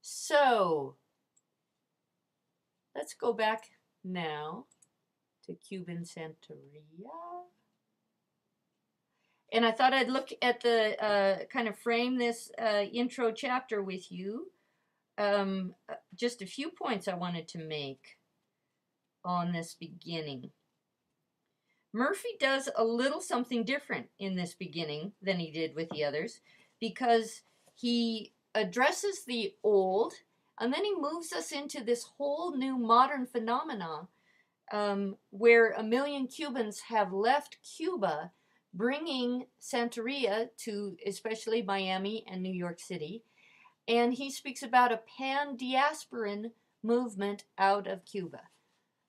So let's go back now to Cuban Santeria. And I thought I'd look at the, kind of frame this intro chapter with you. Just a few points I wanted to make on this beginning. Murphy does a little something different in this beginning than he did with the others, because he addresses the old, and then he moves us into this whole new modern phenomena, where 1 million Cubans have left Cuba, bringing Santeria to especially Miami and New York City. And he speaks about a pan-diasporan movement out of Cuba.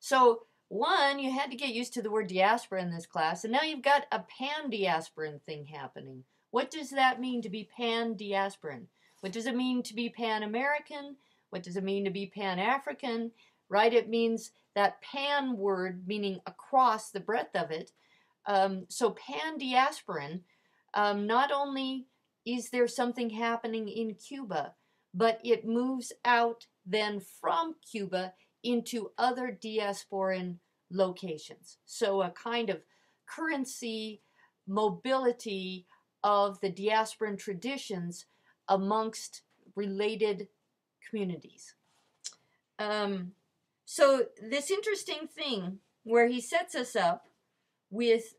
So, one, you had to get used to the word diaspora in this class, and now you've got a pan-diasporan thing happening. What does that mean to be pan-diasporan? What does it mean to be pan-American? What does it mean to be pan-African? Right? It means that pan word, meaning across the breadth of it. So pan-diasporan, not only is there something happening in Cuba, but it moves out then from Cuba into other diasporan locations. So a kind of currency mobility of the diasporan traditions amongst related communities. So this interesting thing where he sets us up with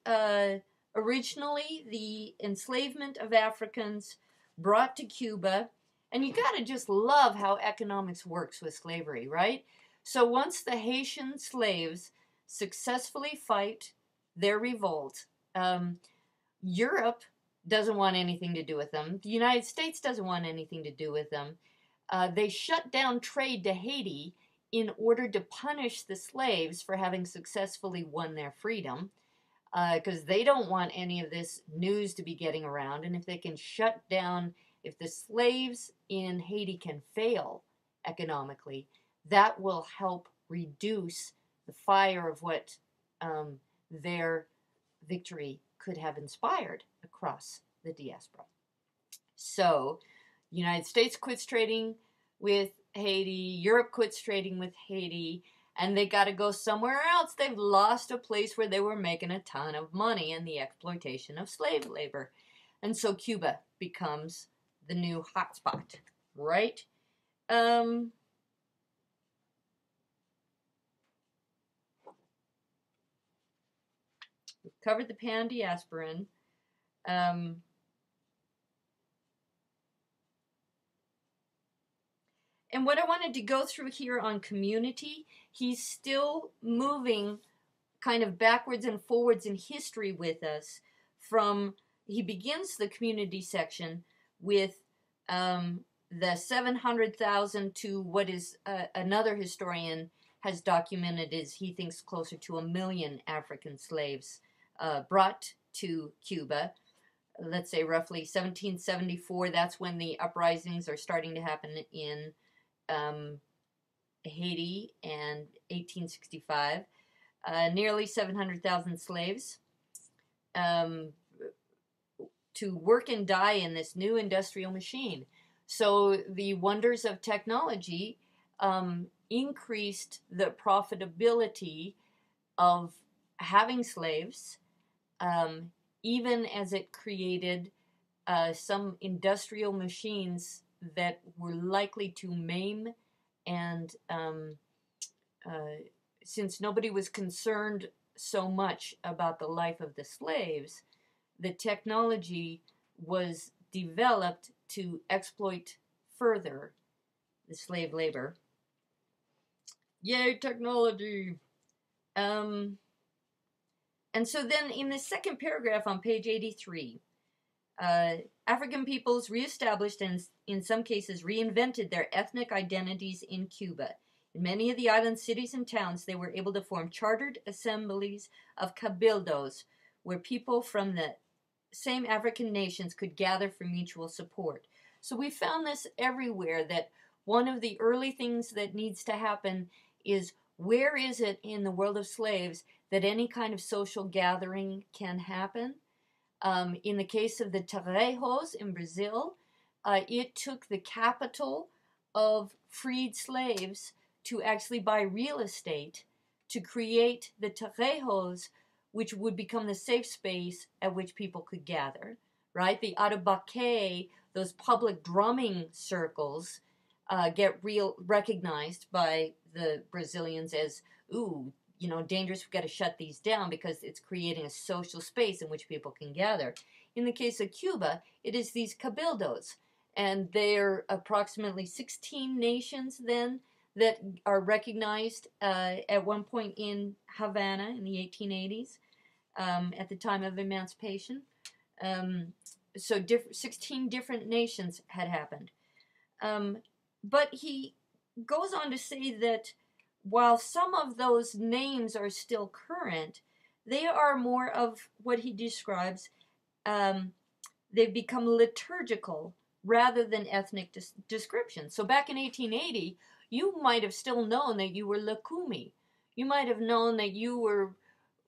originally the enslavement of Africans brought to Cuba. And you got to just love how economics works with slavery, right? So once the Haitian slaves successfully fight their revolt, Europe doesn't want anything to do with them. The United States doesn't want anything to do with them. They shut down trade to Haiti in order to punish the slaves for having successfully won their freedom, because they don't want any of this news to be getting around. And if they can shut down, if the slaves in Haiti can fail economically, that will help reduce the fire of what their victory could have inspired across the diaspora. So, the United States quits trading with Haiti, Europe quits trading with Haiti, and they got to go somewhere else. They've lost a place where they were making a ton of money in the exploitation of slave labor. And so Cuba becomes the new hotspot, right? We've covered the pan-diasporan. And what I wanted to go through here on community, he's still moving kind of backwards and forwards in history with us. He begins the community section with the 700,000 to what is another historian has documented is he thinks closer to 1 million African slaves brought to Cuba. Let's say roughly 1774, that's when the uprisings are starting to happen in Haiti, and 1865, nearly 700,000 slaves to work and die in this new industrial machine. So the wonders of technology increased the profitability of having slaves, even as it created some industrial machines that were likely to maim, and since nobody was concerned so much about the life of the slaves, the technology was developed to exploit further the slave labor. Yay, technology! And so then in the second paragraph on page 83, African peoples reestablished and in some cases reinvented their ethnic identities in Cuba. In many of the island cities and towns, they were able to form chartered assemblies of cabildos, where people from the same African nations could gather for mutual support. So we found this everywhere, that one of the early things that needs to happen is, where is it in the world of slaves that any kind of social gathering can happen? In the case of the Terreiros in Brazil, it took the capital of freed slaves to actually buy real estate to create the terrejos, which would become the safe space at which people could gather, right? The atabaque, those public drumming circles, get recognized by the Brazilians as, ooh, you know, dangerous, we've got to shut these down because it's creating a social space in which people can gather. In the case of Cuba, it is these cabildos, and they're approximately 16 nations then that are recognized at one point in Havana in the 1880s, at the time of emancipation. So 16 different nations had happened. But he goes on to say that while some of those names are still current, they are more of what he describes, they've become liturgical rather than ethnic descriptions. So back in 1880, you might have still known that you were Lukumi. You might have known that you were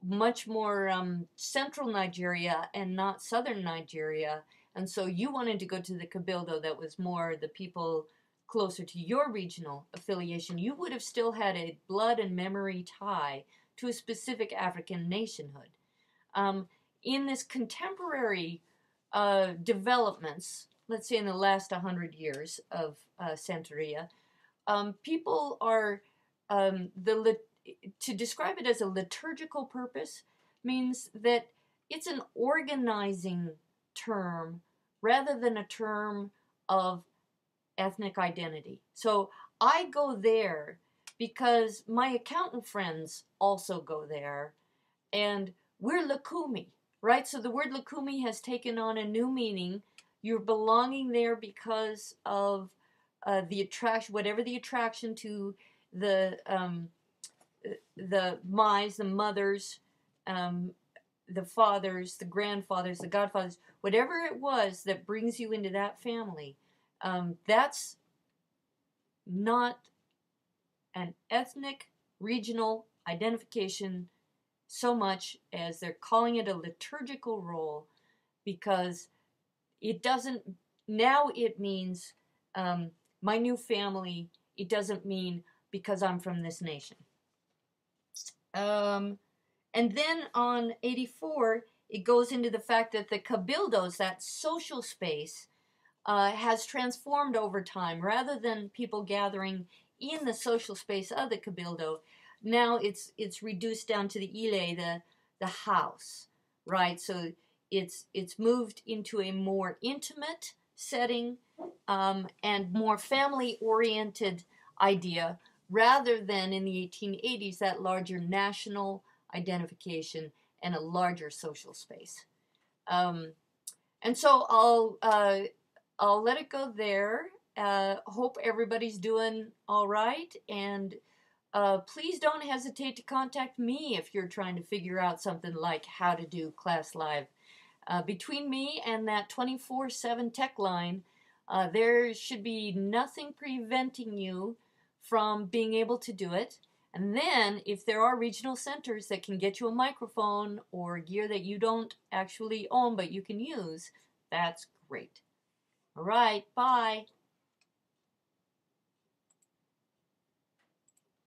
much more central Nigeria and not southern Nigeria. And so you wanted to go to the Cabildo that was more the people closer to your regional affiliation. You would have still had a blood and memory tie to a specific African nationhood. In this contemporary developments, let's say in the last 100 years of Santeria, people are, to describe it as a liturgical purpose means that it's an organizing term rather than a term of ethnic identity. So I go there because my accountant friends also go there, and we're Lukumi, right? So the word Lukumi has taken on a new meaning. You're belonging there because of the attraction, whatever the attraction to the Mais, the mothers, the fathers, the grandfathers, the godfathers, whatever it was that brings you into that family, that's not an ethnic, regional identification so much as they're calling it a liturgical role, because it doesn't, now it means my new family. It doesn't mean because I'm from this nation. And then on 84, it goes into the fact that the cabildos, that social space, has transformed over time. Rather than people gathering in the social space of the cabildo, now it's reduced down to the ile, the house, right? So it's moved into a more intimate setting and more family-oriented idea, rather than in the 1880s that larger national identification and a larger social space. And so I'll let it go there. Hope everybody's doing all right, and please don't hesitate to contact me if you're trying to figure out something like how to do class live. Between me and that 24/7 tech line, there should be nothing preventing you from being able to do it. And then if there are regional centers that can get you a microphone or gear that you don't actually own but you can use, that's great. All right, bye.